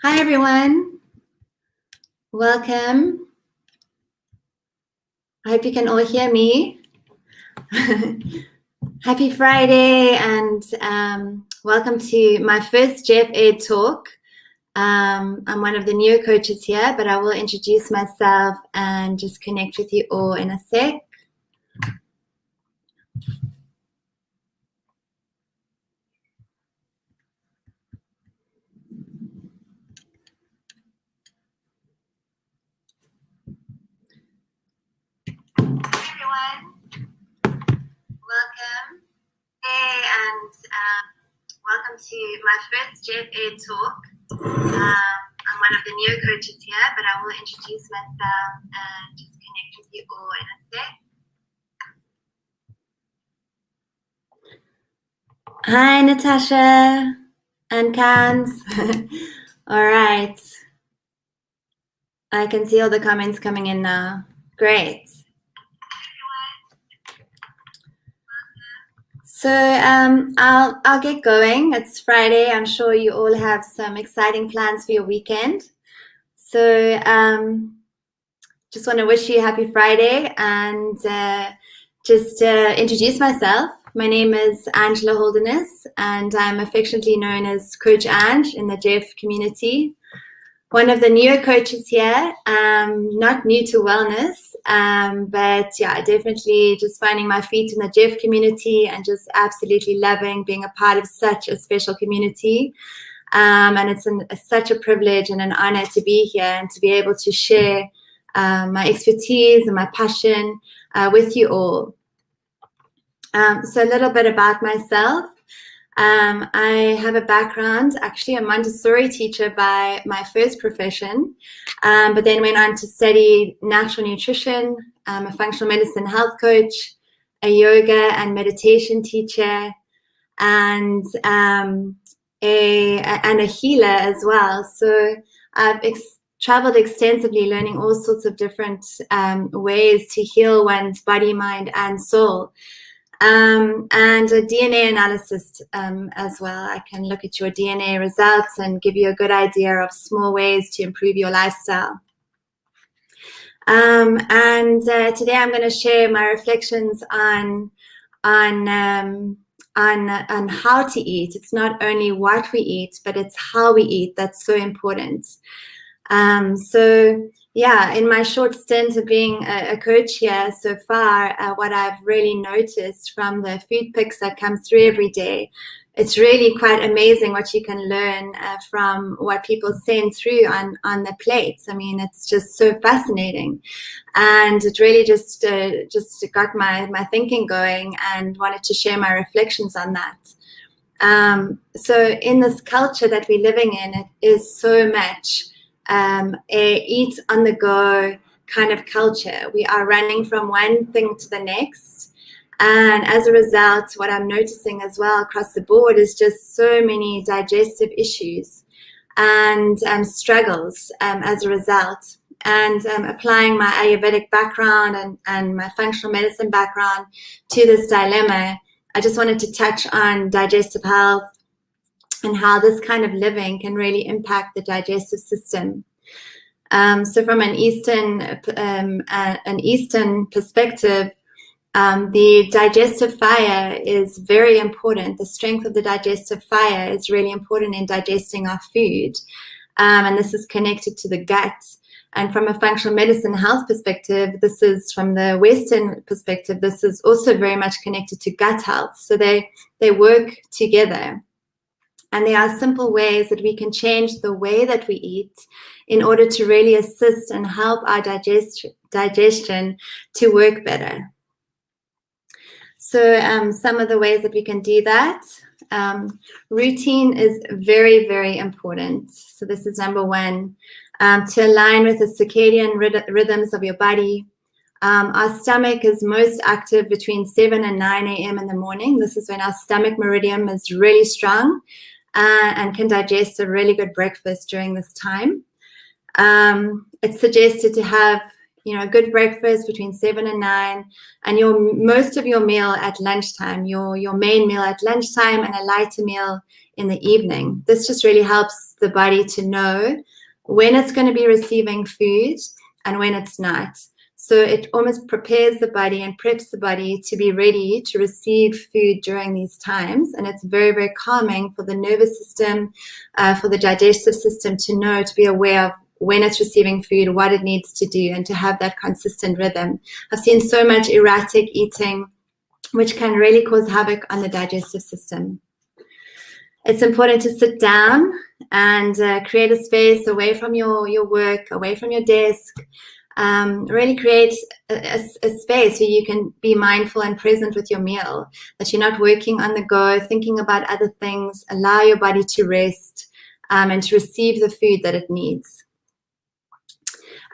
Hi, everyone. Welcome. I hope you can all hear me. Happy Friday, and welcome to my first Jeff Ed talk. I'm one of the newer coaches here, but I will introduce myself and just connect with you all in a sec. Hi, everyone. Welcome. Hey, and welcome to my first Jeff Ed talk. I'm one of the newer coaches here, but I will introduce myself and just connect with you all in a sec. Hi, Natasha and Cans. All right. I can see all the comments coming in now. Great. So I'll get going. It's Friday. I'm sure you all have some exciting plans for your weekend. So just want to wish you a happy Friday and just introduce myself. My name is Angela Holderness, and I'm affectionately known as Coach Ange in the Jeff community. One of the newer coaches here, not new to wellness, but yeah, definitely just finding my feet in the Jeff community and just absolutely loving being a part of such a special community. And it's such a privilege and an honor to be here and to be able to share my expertise and my passion with you all. So a little bit about myself. I have a background, actually a Montessori teacher by my first profession, but then went on to study natural nutrition, a functional medicine health coach, a yoga and meditation teacher, and a healer as well. So I've traveled extensively, learning all sorts of different ways to heal one's body, mind, and soul. And a DNA analysis as well. I can look at your DNA results and give you a good idea of small ways to improve your lifestyle. And today I'm going to share my reflections on how to eat. It's not only what we eat, but it's how we eat that's so important. So yeah, in my short stint of being a coach here so far, what I've really noticed from the food pics that come through every day, it's really quite amazing what you can learn from what people send through on the plates. I mean, it's just so fascinating, and it really just got my thinking going, and wanted to share my reflections on that. So in this culture that we're living in, it is so much a eat on the go kind of culture. We are running from one thing to the next. And as a result, what I'm noticing as well across the board is just so many digestive issues and struggles as a result. And applying my Ayurvedic background and my functional medicine background to this dilemma, I just wanted to touch on digestive health and how this kind of living can really impact the digestive system. So from an Eastern perspective, the digestive fire is very important. The strength of the digestive fire is really important in digesting our food. And this is connected to the gut. And from a functional medicine health perspective, this is from the Western perspective, this is also very much connected to gut health. So they work together. And there are simple ways that we can change the way that we eat in order to really assist and help our digestion to work better. So some of the ways that we can do that, routine is very, very important. So this is number one, to align with the circadian rhythms of your body. Our stomach is most active between 7 and 9 a.m. in the morning. This is when our stomach meridian is really strong and can digest a really good breakfast during this time. It's suggested to have a good breakfast between 7 and 9, and most of your meal at lunchtime, your main meal at lunchtime, and a lighter meal in the evening. This just really helps the body to know when it's going to be receiving food and when it's not. So it almost prepares the body and preps the body to be ready to receive food during these times. And it's very, very calming for the nervous system, for the digestive system to know, to be aware of when it's receiving food, what it needs to do, and to have that consistent rhythm. I've seen so much erratic eating, which can really cause havoc on the digestive system. It's important to sit down and create a space away from your work, away from your desk. Really create a space where you can be mindful and present with your meal, that you're not working on the go, thinking about other things. Allow your body to rest and to receive the food that it needs.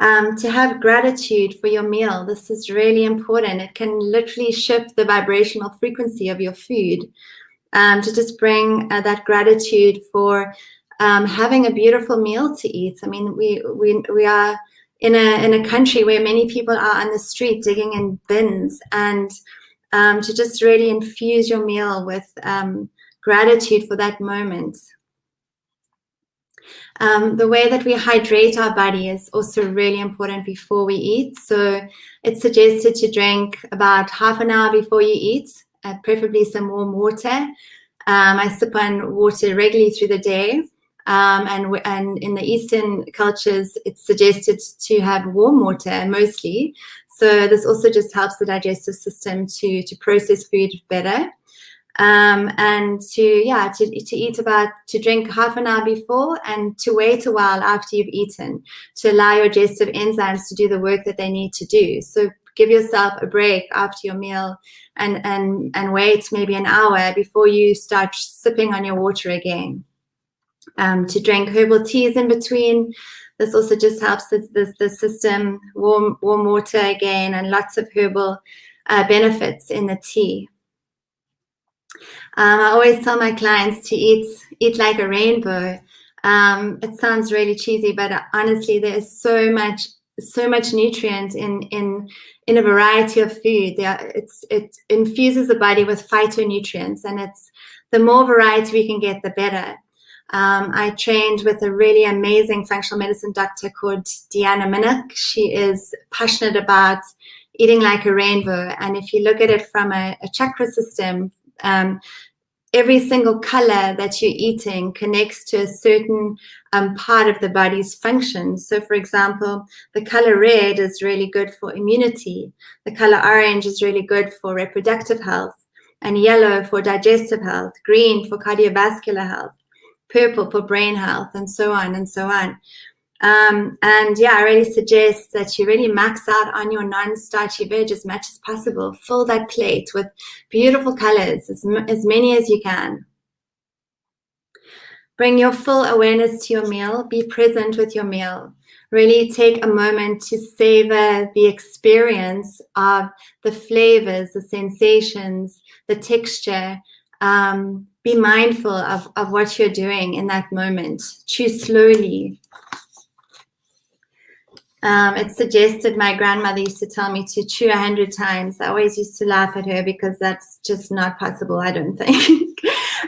To have gratitude for your meal. This is really important. It can literally shift the vibrational frequency of your food, to just bring that gratitude for having a beautiful meal to eat. I mean, we are in a country where many people are on the street digging in bins, and to just really infuse your meal with gratitude for that moment. The way that we hydrate our body is also really important before we eat. So it's suggested to drink about half an hour before you eat, preferably some warm water. I sip on water regularly through the day. And in the Eastern cultures, it's suggested to have warm water mostly. So this also just helps the digestive system to process food better. And to drink half an hour before, and to wait a while after you've eaten, to allow your digestive enzymes to do the work that they need to do. So give yourself a break after your meal, and wait maybe an hour before you start sipping on your water again. To drink herbal teas in between. This also just helps the system. Warm water again, and lots of herbal benefits in the tea. I always tell my clients to eat like a rainbow. It sounds really cheesy, but honestly, there is so much nutrient in a variety of food. It infuses the body with phytonutrients, and the more variety we can get, the better. I trained with a really amazing functional medicine doctor called Deanna Minnock. She is passionate about eating like a rainbow. And if you look at it from a chakra system, every single color that you're eating connects to a certain part of the body's function. So, for example, the color red is really good for immunity. The color orange is really good for reproductive health, and yellow for digestive health, green for cardiovascular health, purple for brain health, and so on and so on. I really suggest that you really max out on your non-starchy veg as much as possible. Fill that plate with beautiful colors, as many as you can. Bring your full awareness to your meal. Be present with your meal. Really take a moment to savor the experience of the flavors, the sensations, the texture. Be mindful of what you're doing in that moment. Chew slowly. It's suggested, my grandmother used to tell me to chew 100 times. I always used to laugh at her because that's just not possible, I don't think.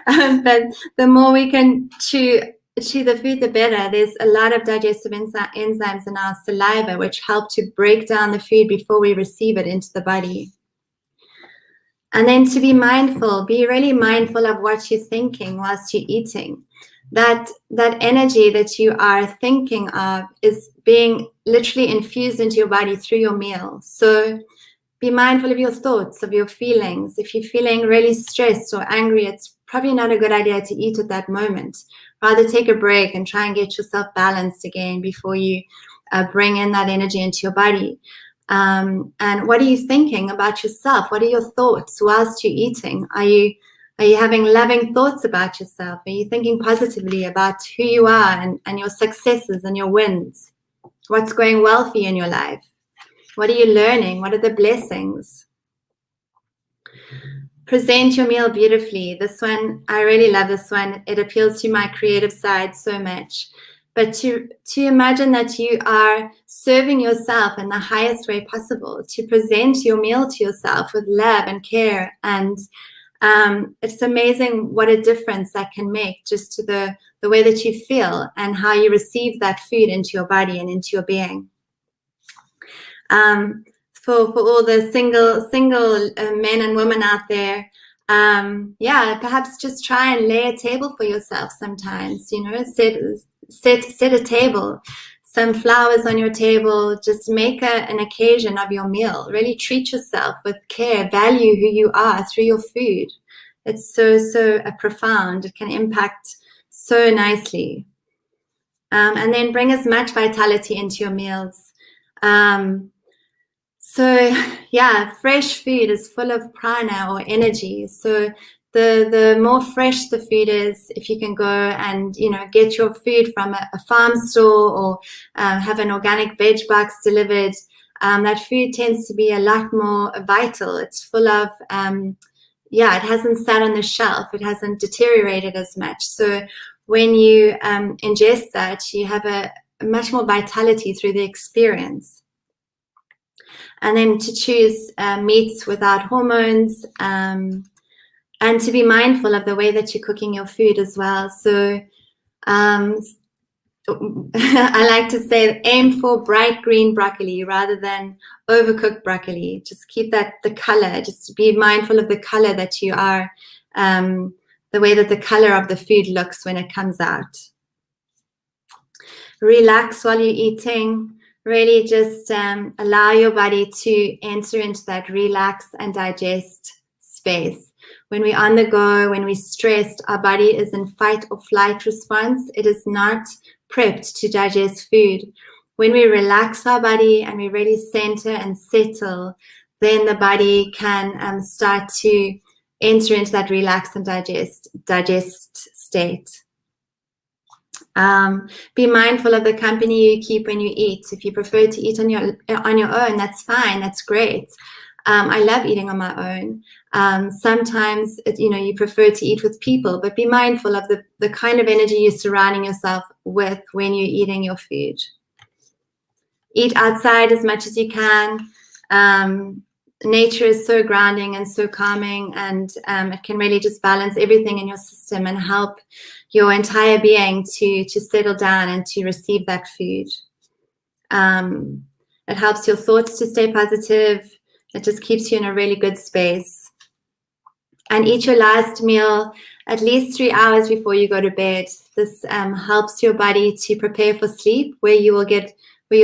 But the more we can chew the food, the better. There's a lot of digestive enzymes in our saliva which help to break down the food before we receive it into the body. And then to be mindful, be really mindful of what you're thinking whilst you're eating. That energy that you are thinking of is being literally infused into your body through your meal. So be mindful of your thoughts, of your feelings. If you're feeling really stressed or angry, it's probably not a good idea to eat at that moment. Rather take a break and try and get yourself balanced again before you bring in that energy into your body. And what are you thinking about yourself? What are your thoughts whilst you're eating? Are you having loving thoughts about yourself? Are you thinking positively about who you are and your successes and your wins? What's going well for you in your life? What are you learning? What are the blessings? Present your meal beautifully. This one, I really love this one. It appeals to my creative side so much. but to imagine that you are serving yourself in the highest way possible, to present your meal to yourself with love and care. And it's amazing what a difference that can make just to the way that you feel and how you receive that food into your body and into your being. For all the single men and women out there, perhaps just try and lay a table for yourself sometimes. Set a table, some flowers on your table. Just make an occasion of your meal. Really treat yourself with care. Value who you are through your food. It's so profound. It can impact so nicely. And then bring as much vitality into your meals. Fresh food is full of prana or energy. So the more fresh the food is, if you can go and get your food from a farm store or have an organic veg box delivered, that food tends to be a lot more vital. It's full of it hasn't sat on the shelf. It hasn't deteriorated as much. So when you ingest that, you have a much more vitality through the experience. And then to choose meats without hormones, and to be mindful of the way that you're cooking your food as well. So I like to say, aim for bright green broccoli rather than overcooked broccoli. Just keep the color, just be mindful of the color that you are, the way that the color of the food looks when it comes out. Relax while you're eating. Really just allow your body to enter into that relax and digest space. When we're on the go, when we're stressed, our body is in fight or flight response. It is not prepped to digest food. When we relax our body and we really center and settle, then the body can start to enter into that relax and digest state. Be mindful of the company you keep when you eat. If you prefer to eat on your own, that's fine. That's great. I love eating on my own. Sometimes you prefer to eat with people, but be mindful of the kind of energy you're surrounding yourself with when you're eating your food. Eat outside as much as you can. Nature is so grounding and so calming, and it can really just balance everything in your system and help your entire being to settle down and to receive that food. It helps your thoughts to stay positive. It just keeps you in a really good space. And eat your last meal at least 3 hours before you go to bed. This helps your body to prepare for sleep, where your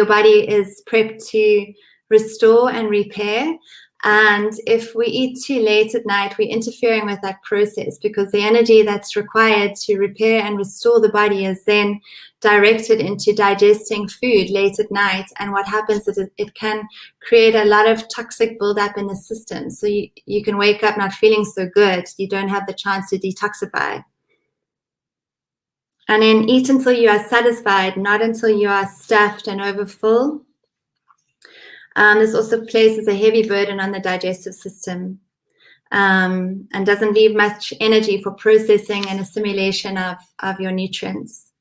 body is prepped to restore and repair. And if we eat too late at night, we're interfering with that process, because the energy that's required to repair and restore the body is then directed into digesting food late at night. And what happens is it can create a lot of toxic buildup in the system. So you can wake up not feeling so good. You don't have the chance to detoxify. And then eat until you are satisfied, not until you are stuffed and overfull. This also places a heavy burden on the digestive system, and doesn't leave much energy for processing and assimilation of your nutrients.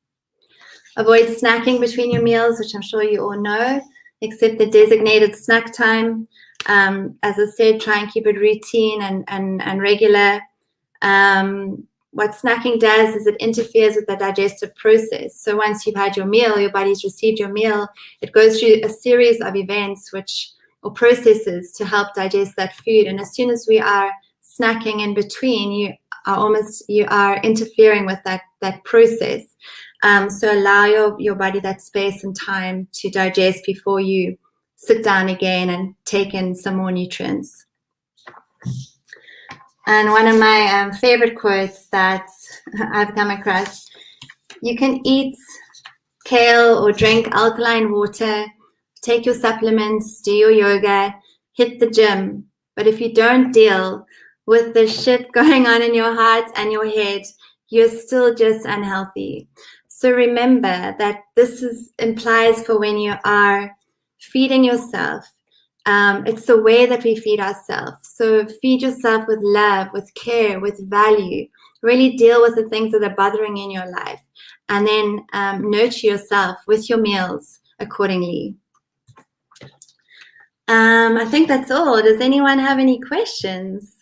Avoid snacking between your meals, which I'm sure you all know, except the designated snack time. As I said, try and keep it routine and regular. What snacking does is it interferes with the digestive process. So once you've had your meal, your body's received your meal, it goes through a series of events or processes to help digest that food. And as soon as we are snacking in between, you are interfering with that process. So allow your body that space and time to digest before you sit down again and take in some more nutrients. And one of my favorite quotes that I've come across: you can eat kale or drink alkaline water, take your supplements, do your yoga, hit the gym. But if you don't deal with the shit going on in your heart and your head, you're still just unhealthy. So remember that this implies for when you are feeding yourself. It's the way that we feed ourselves. So feed yourself with love, with care, with value. Really deal with the things that are bothering you in your life. and then nurture yourself with your meals accordingly. I think that's all. Does anyone have any questions?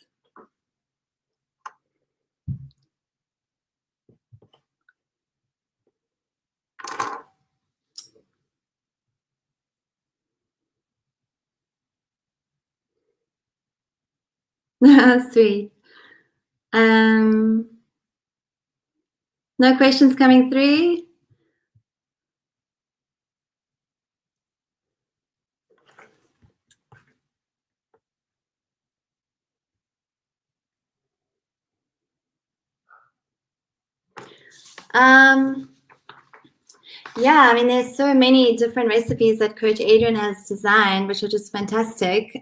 Sweet. No questions coming through? Yeah, I mean, there's so many different recipes that Coach Adrian has designed, which are just fantastic.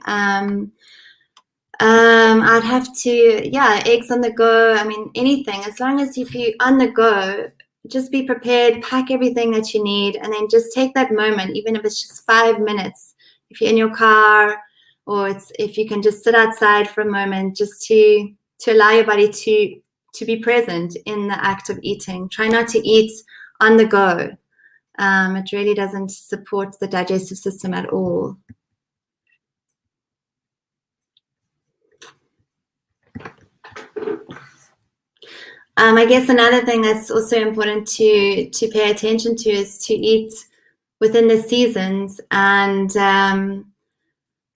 I'd have to, yeah, eggs on the go. I mean, anything, as long as if you on the go, just be prepared, pack everything that you need, and then just take that moment, even if it's just 5 minutes. If you're in your car, or if you can just sit outside for a moment, just to allow your body to be present in the act of eating. Try not to eat on the go. It really doesn't support the digestive system at all. I guess another thing that's also important to pay attention to is to eat within the seasons. And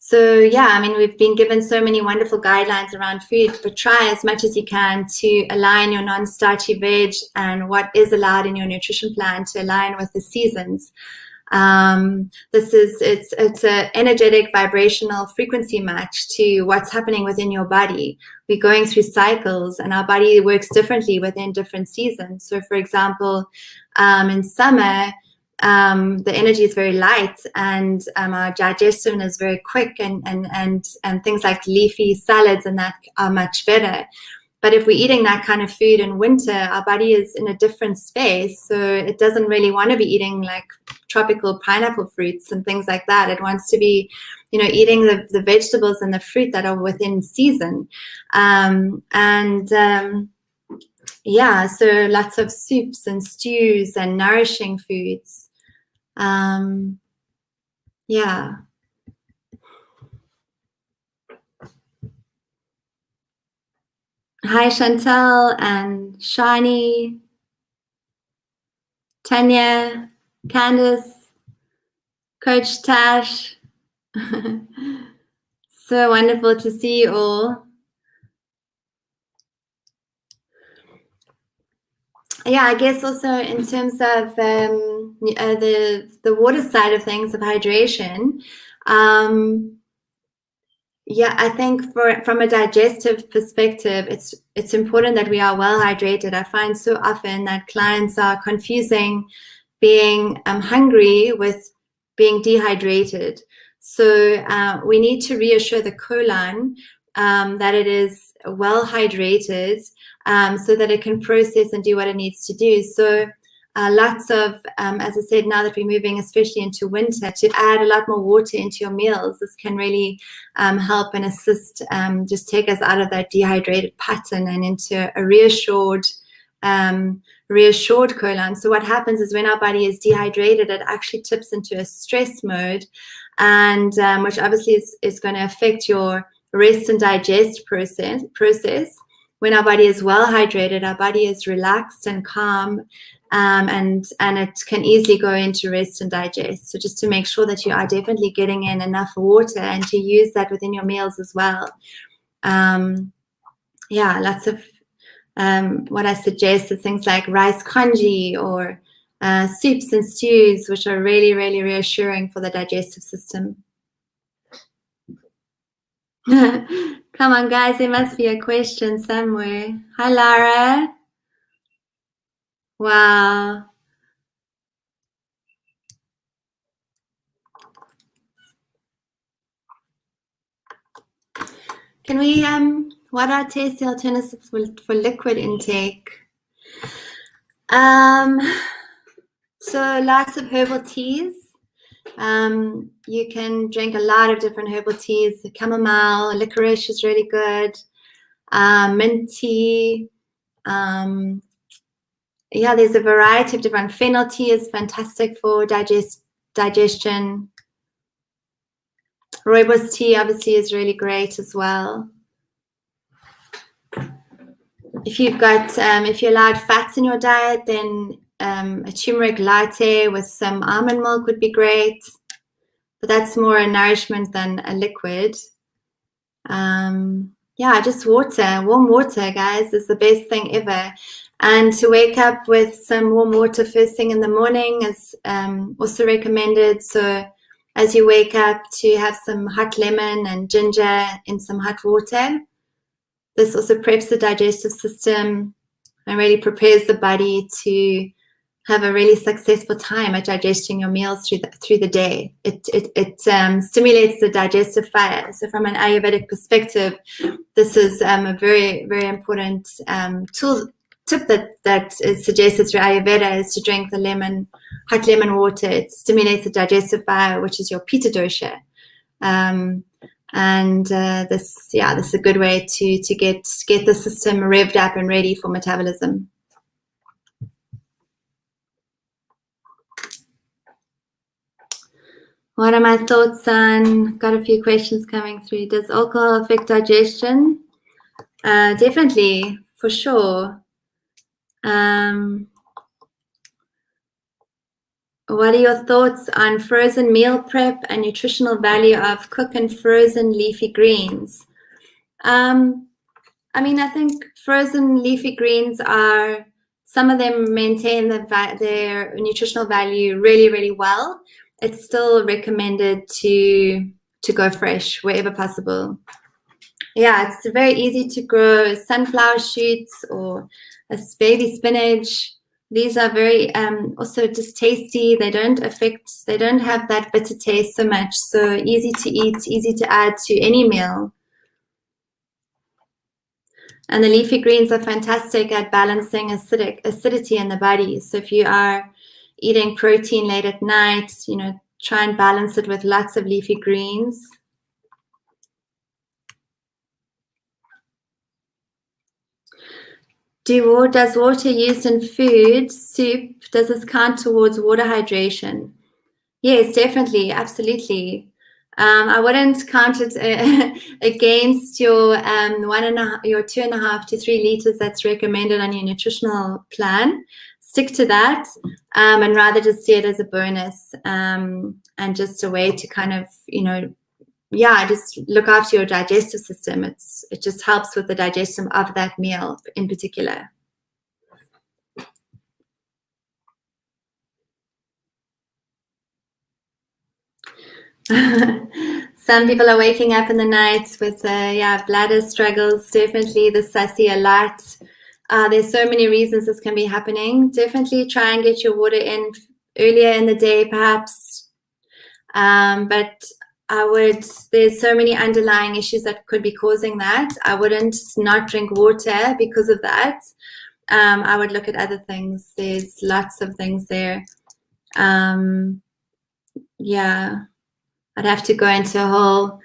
so, yeah, I mean, we've been given so many wonderful guidelines around food, but try as much as you can to align your non-starchy veg and what is allowed in your nutrition plan to align with the seasons. It's an energetic vibrational frequency match to what's happening within your body. We're going through cycles, and our body works differently within different seasons. So, for example, in summer, the energy is very light, and our digestion is very quick, and things like leafy salads and that are much better. But if we're eating that kind of food in winter, our body is in a different space. So it doesn't really want to be eating like tropical pineapple fruits and things like that. It wants to be, eating the vegetables and the fruit that are within season. Yeah, so lots of soups and stews and nourishing foods. Yeah. Hi, Chantal and Shani, Tanya, Candice, Coach Tash. So wonderful to see you all. Yeah, I guess also in terms of the water side of things, of hydration, yeah, I think from a digestive perspective, it's important that we are well hydrated. I find so often that clients are confusing being hungry with being dehydrated. So we need to reassure the colon that it is well hydrated so that it can process and do what it needs to do. So lots of, as I said, now that we're moving especially into winter, to add a lot more water into your meals. This can really help and assist, just take us out of that dehydrated pattern and into a reassured colon. So what happens is when our body is dehydrated, it actually tips into a stress mode, and which obviously is going to affect your rest and digest process. When our body is well hydrated, our body is relaxed and calm, and it can easily go into rest and digest. So just to make sure that you are definitely getting in enough water, and to use that within your meals as well. Yeah, lots of what I suggest is things like rice congee or soups and stews, which are really, really reassuring for the digestive system. Come on, guys, there must be a question somewhere. Hi, Lara. Wow. Can we, what are tasty alternatives for liquid intake? So lots of herbal teas. You can drink a lot of different herbal teas. The chamomile, licorice is really good. Mint tea. yeah, there's a variety of different. Fennel tea is fantastic for digestion. Rooibos tea obviously is really great as well. If you've got, if you allowed fats in your diet, then a turmeric latte with some almond milk would be great. But that's more a nourishment than a liquid. Yeah, just water, warm water, guys, is the best thing ever. And to wake up with some warm water first thing in the morning is also recommended. So as you wake up, to have some hot lemon and ginger in some hot water. This also preps the digestive system and really prepares the body to have a really successful time at digesting your meals through the day. It stimulates the digestive fire. So from an Ayurvedic perspective, this is a very, very important tip that is suggested through Ayurveda is to drink the hot lemon water. It stimulates the digestive fire, which is your Pitta dosha. This is a good way to get the system revved up and ready for metabolism. What are my thoughts on? Got a few questions coming through. Does alcohol affect digestion? Definitely, for sure. What are your thoughts on frozen meal prep and nutritional value of cooked and frozen leafy greens? I mean, I think frozen leafy greens are, some of them maintain their nutritional value really, really well. It's still recommended to go fresh wherever possible. Yeah, it's very easy to grow sunflower shoots or a baby spinach. These are very also just tasty. They don't have that bitter taste so much. So easy to eat, easy to add to any meal. And the leafy greens are fantastic at balancing acidity in the body. So if you are eating protein late at night, try and balance it with lots of leafy greens. Does water used in food, soup, does this count towards water hydration? Yes, definitely, absolutely. I wouldn't count it against your 2.5 to 3 liters that's recommended on your nutritional plan. Stick to that, and rather just see it as a bonus, and just a way to kind of, just look after your digestive system. It just helps with the digestion of that meal in particular. Some people are waking up in the night with bladder struggles. Definitely the sassy a lot. There's so many reasons this can be happening. Definitely try and get your water in earlier in the day, perhaps. But there's so many underlying issues that could be causing that. I wouldn't not drink water because of that. I would look at other things. There's lots of things there. I'd have to go into a whole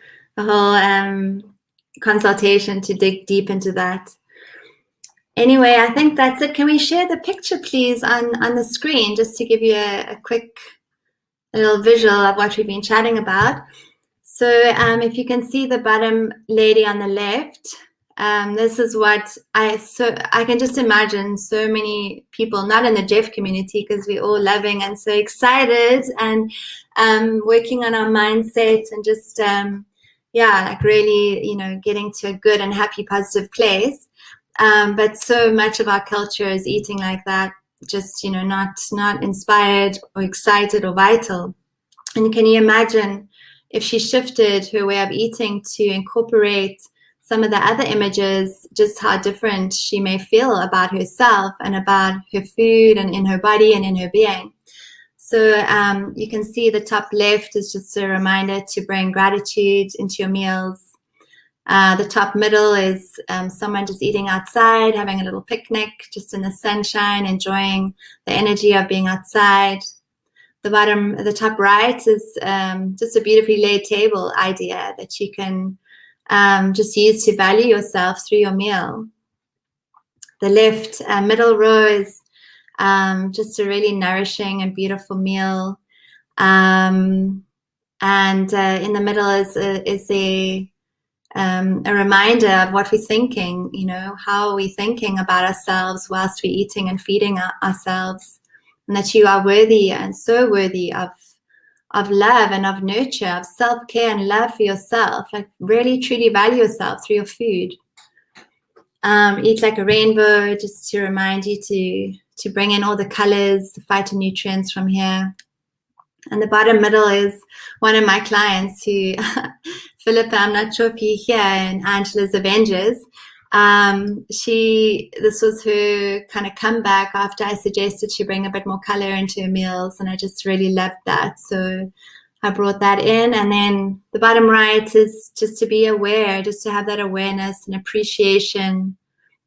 consultation to dig deep into that. Anyway, I think that's it. Can we share the picture, please, on the screen, just to give you a quick little visual of what we've been chatting about? So if you can see the bottom lady on the left, this is what I can just imagine so many people, not in the Jeff community, because we're all loving and so excited and working on our mindset and just really getting to a good and happy, positive place. But so much of our culture is eating like that, just not inspired or excited or vital. And can you imagine if she shifted her way of eating to incorporate some of the other images, just how different she may feel about herself and about her food and in her body and in her being. So you can see the top left is just a reminder to bring gratitude into your meals. The top middle is someone just eating outside, having a little picnic, just in the sunshine, enjoying the energy of being outside. The top right is just a beautifully laid table idea that you can just use to value yourself through your meal. The left middle row is just a really nourishing and beautiful meal. And in the middle is a reminder of what we're thinking, how are we thinking about ourselves whilst we're eating and feeding ourselves, and that you are worthy and so worthy of love and of nurture, of self-care and love for yourself. Like really truly value yourself through your food. Eat like a rainbow, just to remind you to bring in all the colors, the phytonutrients from here. And the bottom middle is one of my clients who, Philippa, I'm not sure if you're here, and Angela's of Ange's. This was her kind of comeback after I suggested she bring a bit more color into her meals, and I just really loved that. So I brought that in. And then the bottom right is just to be aware, just to have that awareness and appreciation,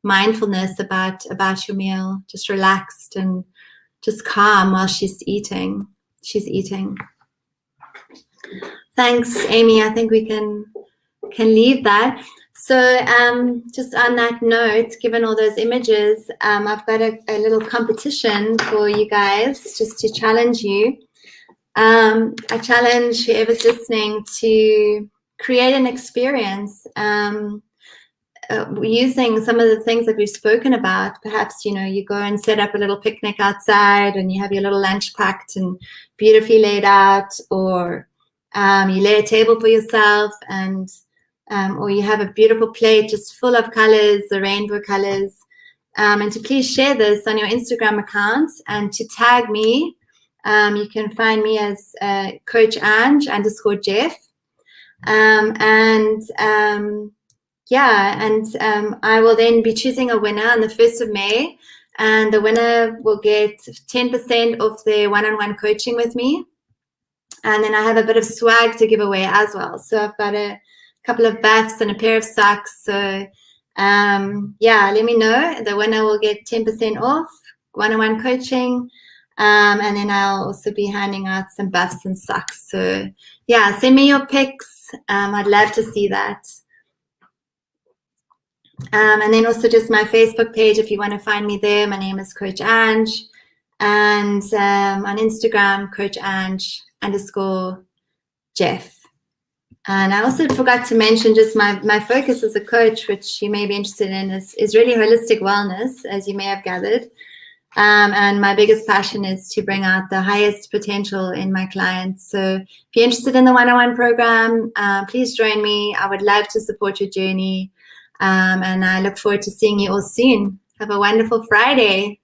mindfulness about your meal, just relaxed and just calm while she's eating. Thanks, Amy. I think we can leave that. So just on that note, given all those images, I've got a little competition for you guys, just to challenge you. I challenge whoever's listening to create an experience using some of the things that we've spoken about. Perhaps, you go and set up a little picnic outside and you have your little lunch packed and beautifully laid out, or you lay a table for yourself, and or you have a beautiful plate just full of colors, the rainbow colors, and to please share this on your Instagram accounts and to tag me. You can find me as Coach Ange _Jeff. I will then be choosing a winner on the 1st of May, and the winner will get 10% off their one-on-one coaching with me. And then I have a bit of swag to give away as well. So I've got a couple of buffs and a pair of socks. So let me know. The winner will get 10% off one-on-one coaching. And then I'll also be handing out some buffs and socks. So yeah, send me your pics. I'd love to see that. And then also just my Facebook page, if you want to find me there. My name is Coach Ange. And on Instagram, Coach Ange _Jeff. And I also forgot to mention just my focus as a coach, which you may be interested in, is really holistic wellness, as you may have gathered. And my biggest passion is to bring out the highest potential in my clients. So if you're interested in the one-on-one program, please join me. I would love to support your journey. And I look forward to seeing you all soon. Have a wonderful Friday.